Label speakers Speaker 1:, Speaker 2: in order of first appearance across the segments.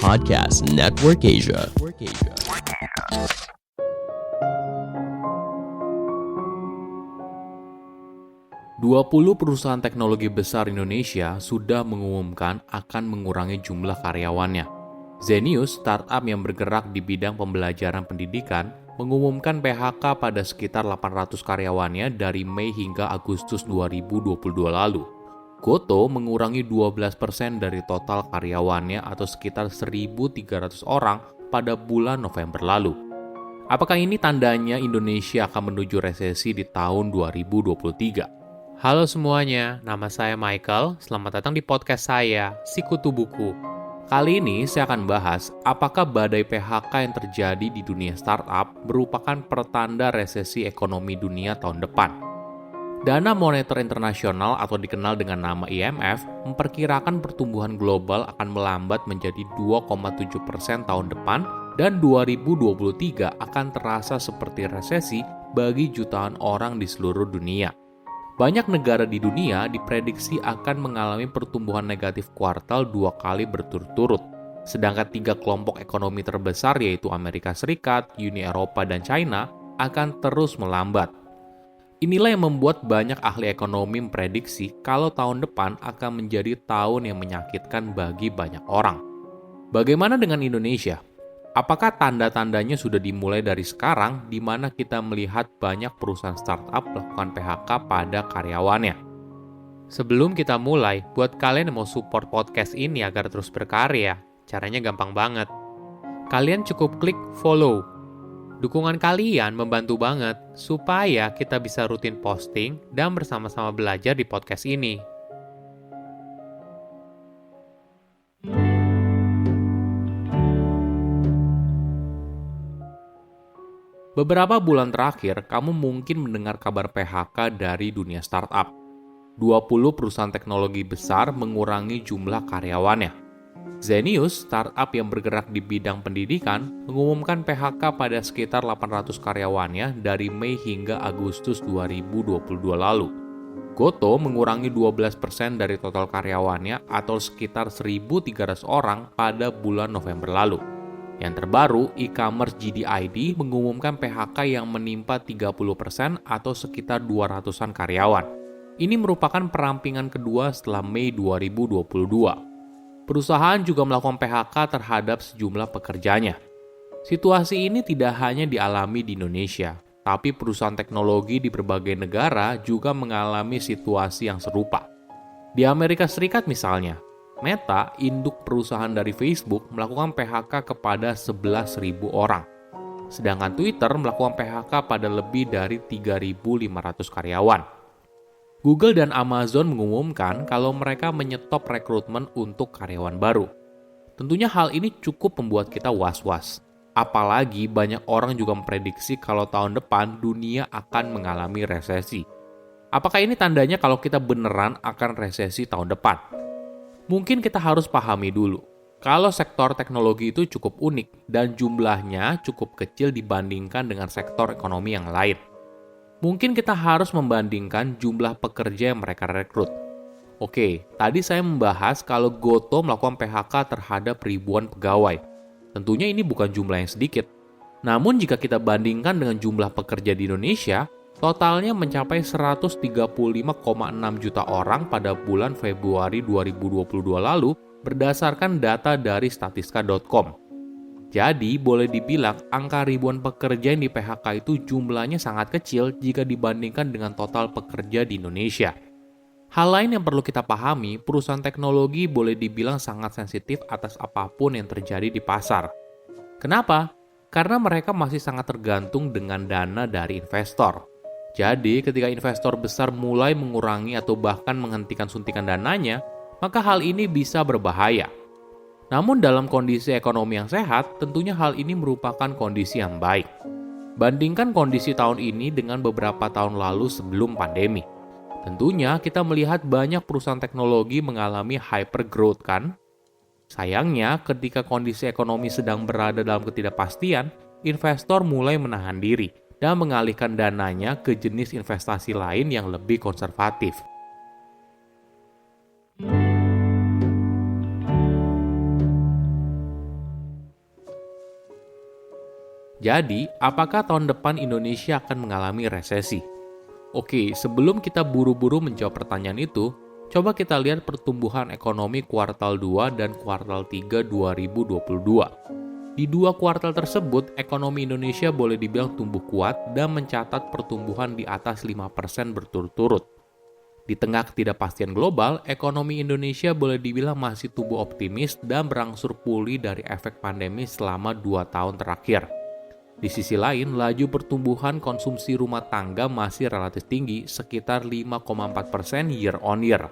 Speaker 1: Podcast Network Asia.
Speaker 2: 20 perusahaan teknologi besar Indonesia sudah mengumumkan akan mengurangi jumlah karyawannya. Zenius, startup yang bergerak di bidang pembelajaran pendidikan, mengumumkan PHK pada sekitar 800 karyawannya dari Mei hingga Agustus 2022 lalu. Goto mengurangi 12% dari total karyawannya atau sekitar 1.300 orang pada bulan November lalu. Apakah ini tandanya Indonesia akan menuju resesi di tahun 2023? Halo semuanya, nama saya Michael. Selamat datang di podcast saya, Sikutu Buku. Kali ini saya akan bahas apakah badai PHK yang terjadi di dunia startup merupakan pertanda resesi ekonomi dunia tahun depan. Dana Moneter Internasional atau dikenal dengan nama IMF memperkirakan pertumbuhan global akan melambat menjadi 2,7% tahun depan dan 2023 akan terasa seperti resesi bagi jutaan orang di seluruh dunia. Banyak negara di dunia diprediksi akan mengalami pertumbuhan negatif kuartal 2 kali berturut-turut. Sedangkan 3 kelompok ekonomi terbesar yaitu Amerika Serikat, Uni Eropa, dan China akan terus melambat. Inilah yang membuat banyak ahli ekonomi memprediksi kalau tahun depan akan menjadi tahun yang menyakitkan bagi banyak orang. Bagaimana dengan Indonesia? Apakah tanda-tandanya sudah dimulai dari sekarang di mana kita melihat banyak perusahaan startup melakukan PHK pada karyawannya? Sebelum kita mulai, buat kalian yang mau support podcast ini agar terus berkarya, caranya gampang banget. Kalian cukup klik follow. Dukungan kalian membantu banget supaya kita bisa rutin posting dan bersama-sama belajar di podcast ini. Beberapa bulan terakhir, kamu mungkin mendengar kabar PHK dari dunia startup. 20 perusahaan teknologi besar mengurangi jumlah karyawannya. Zenius, startup yang bergerak di bidang pendidikan, mengumumkan PHK pada sekitar 800 karyawannya dari Mei hingga Agustus 2022 lalu. Goto mengurangi 12% dari total karyawannya atau sekitar 1.300 orang pada bulan November lalu. Yang terbaru, e-commerce JD.ID mengumumkan PHK yang menimpa 30% atau sekitar 200-an karyawan. Ini merupakan perampingan kedua setelah Mei 2022. Perusahaan juga melakukan PHK terhadap sejumlah pekerjanya. Situasi ini tidak hanya dialami di Indonesia, tapi perusahaan teknologi di berbagai negara juga mengalami situasi yang serupa. Di Amerika Serikat misalnya, Meta, induk perusahaan dari Facebook, melakukan PHK kepada 11.000 orang. Sedangkan Twitter melakukan PHK pada lebih dari 3.500 karyawan. Google dan Amazon mengumumkan kalau mereka menyetop rekrutmen untuk karyawan baru. Tentunya hal ini cukup membuat kita was-was. Apalagi banyak orang juga memprediksi kalau tahun depan dunia akan mengalami resesi. Apakah ini tandanya kalau kita beneran akan resesi tahun depan? Mungkin kita harus pahami dulu, kalau sektor teknologi itu cukup unik dan jumlahnya cukup kecil dibandingkan dengan sektor ekonomi yang lain. Mungkin kita harus membandingkan jumlah pekerja yang mereka rekrut. Oke, tadi saya membahas kalau Goto melakukan PHK terhadap ribuan pegawai. Tentunya ini bukan jumlah yang sedikit. Namun jika kita bandingkan dengan jumlah pekerja di Indonesia, totalnya mencapai 135,6 juta orang pada bulan Februari 2022 lalu berdasarkan data dari statistika.com. Jadi, boleh dibilang angka ribuan pekerja yang di PHK itu jumlahnya sangat kecil jika dibandingkan dengan total pekerja di Indonesia. Hal lain yang perlu kita pahami, perusahaan teknologi boleh dibilang sangat sensitif atas apapun yang terjadi di pasar. Kenapa? Karena mereka masih sangat tergantung dengan dana dari investor. Jadi, ketika investor besar mulai mengurangi atau bahkan menghentikan suntikan dananya, maka hal ini bisa berbahaya. Namun dalam kondisi ekonomi yang sehat, tentunya hal ini merupakan kondisi yang baik. Bandingkan kondisi tahun ini dengan beberapa tahun lalu sebelum pandemi. Tentunya kita melihat banyak perusahaan teknologi mengalami hypergrowth kan? Sayangnya, ketika kondisi ekonomi sedang berada dalam ketidakpastian, investor mulai menahan diri dan mengalihkan dananya ke jenis investasi lain yang lebih konservatif. Jadi, apakah tahun depan Indonesia akan mengalami resesi? Oke, sebelum kita buru-buru menjawab pertanyaan itu, coba kita lihat pertumbuhan ekonomi kuartal 2 dan kuartal 3 2022. Di dua kuartal tersebut, ekonomi Indonesia boleh dibilang tumbuh kuat dan mencatat pertumbuhan di atas 5% berturut-turut. Di tengah ketidakpastian global, ekonomi Indonesia boleh dibilang masih tumbuh optimis dan berangsur pulih dari efek pandemi selama 2 tahun terakhir. Di sisi lain, laju pertumbuhan konsumsi rumah tangga masih relatif tinggi, sekitar 5,4% year on year.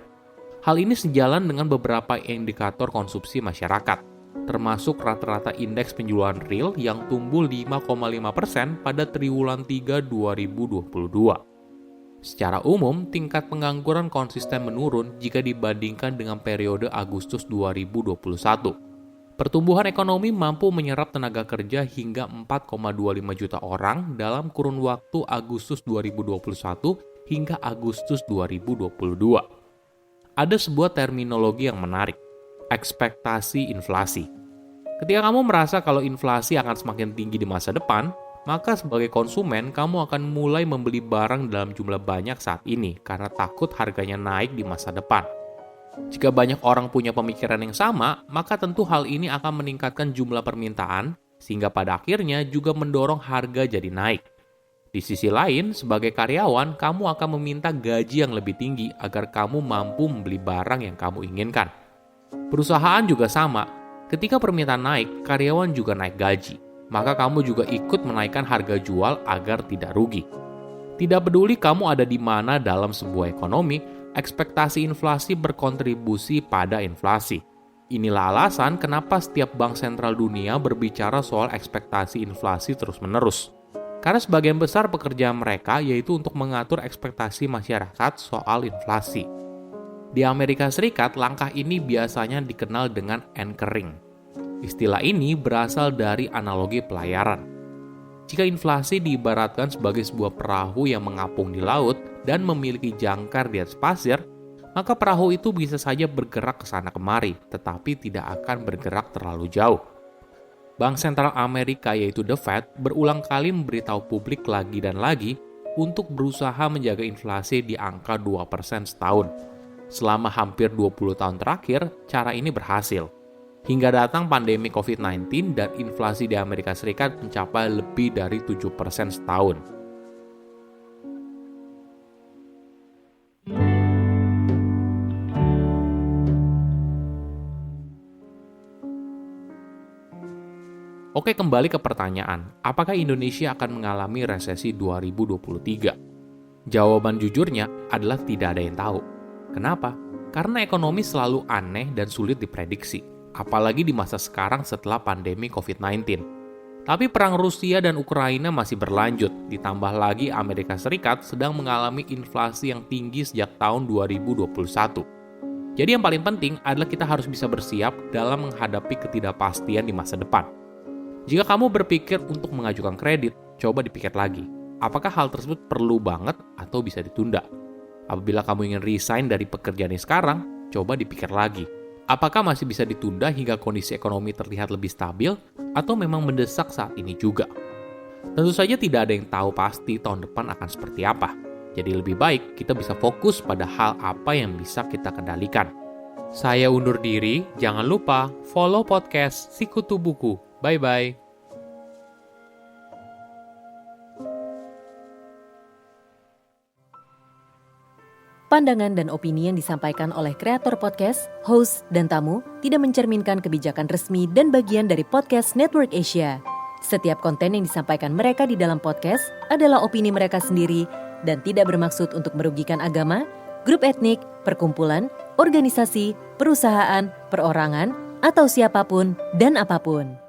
Speaker 2: Hal ini sejalan dengan beberapa indikator konsumsi masyarakat, termasuk rata-rata indeks penjualan real yang tumbuh 5,5% pada triwulan 3 2022. Secara umum, tingkat pengangguran konsisten menurun jika dibandingkan dengan periode Agustus 2021. Pertumbuhan ekonomi mampu menyerap tenaga kerja hingga 4,25 juta orang dalam kurun waktu Agustus 2021 hingga Agustus 2022. Ada sebuah terminologi yang menarik, ekspektasi inflasi. Ketika kamu merasa kalau inflasi akan semakin tinggi di masa depan, maka sebagai konsumen kamu akan mulai membeli barang dalam jumlah banyak saat ini karena takut harganya naik di masa depan. Jika banyak orang punya pemikiran yang sama, maka tentu hal ini akan meningkatkan jumlah permintaan, sehingga pada akhirnya juga mendorong harga jadi naik. Di sisi lain, sebagai karyawan, kamu akan meminta gaji yang lebih tinggi agar kamu mampu membeli barang yang kamu inginkan. Perusahaan juga sama, ketika permintaan naik, karyawan juga naik gaji, maka kamu juga ikut menaikkan harga jual agar tidak rugi. Tidak peduli kamu ada di mana dalam sebuah ekonomi, ekspektasi inflasi berkontribusi pada inflasi. Inilah alasan kenapa setiap bank sentral dunia berbicara soal ekspektasi inflasi terus-menerus. Karena sebagian besar pekerjaan mereka yaitu untuk mengatur ekspektasi masyarakat soal inflasi. Di Amerika Serikat, langkah ini biasanya dikenal dengan anchoring. Istilah ini berasal dari analogi pelayaran. Jika inflasi diibaratkan sebagai sebuah perahu yang mengapung di laut dan memiliki jangkar di atas pasir, maka perahu itu bisa saja bergerak ke sana kemari, tetapi tidak akan bergerak terlalu jauh. Bank Sentral Amerika yaitu The Fed berulang kali memberitahu publik lagi dan lagi untuk berusaha menjaga inflasi di angka 2% setahun. Selama hampir 20 tahun terakhir, cara ini berhasil. Hingga datang pandemi COVID-19 dan inflasi di Amerika Serikat mencapai lebih dari 7% setahun. Oke, kembali ke pertanyaan, apakah Indonesia akan mengalami resesi 2023? Jawaban jujurnya adalah tidak ada yang tahu. Kenapa? Karena ekonomi selalu aneh dan sulit diprediksi, apalagi di masa sekarang setelah pandemi COVID-19. Tapi perang Rusia dan Ukraina masih berlanjut, ditambah lagi Amerika Serikat sedang mengalami inflasi yang tinggi sejak tahun 2021. Jadi yang paling penting adalah kita harus bisa bersiap dalam menghadapi ketidakpastian di masa depan. Jika kamu berpikir untuk mengajukan kredit, coba dipikir lagi. Apakah hal tersebut perlu banget atau bisa ditunda? Apabila kamu ingin resign dari pekerjaannya sekarang, coba dipikir lagi. Apakah masih bisa ditunda hingga kondisi ekonomi terlihat lebih stabil atau memang mendesak saat ini juga? Tentu saja tidak ada yang tahu pasti tahun depan akan seperti apa. Jadi lebih baik kita bisa fokus pada hal apa yang bisa kita kendalikan. Saya undur diri, jangan lupa follow podcast Sikutu Buku. Bye-bye.
Speaker 3: Pandangan dan opini yang disampaikan oleh kreator podcast, host, dan tamu tidak mencerminkan kebijakan resmi dan bagian dari podcast Network Asia. Setiap konten yang disampaikan mereka di dalam podcast adalah opini mereka sendiri dan tidak bermaksud untuk merugikan agama, grup etnik, perkumpulan, organisasi, perusahaan, perorangan, atau siapapun dan apapun.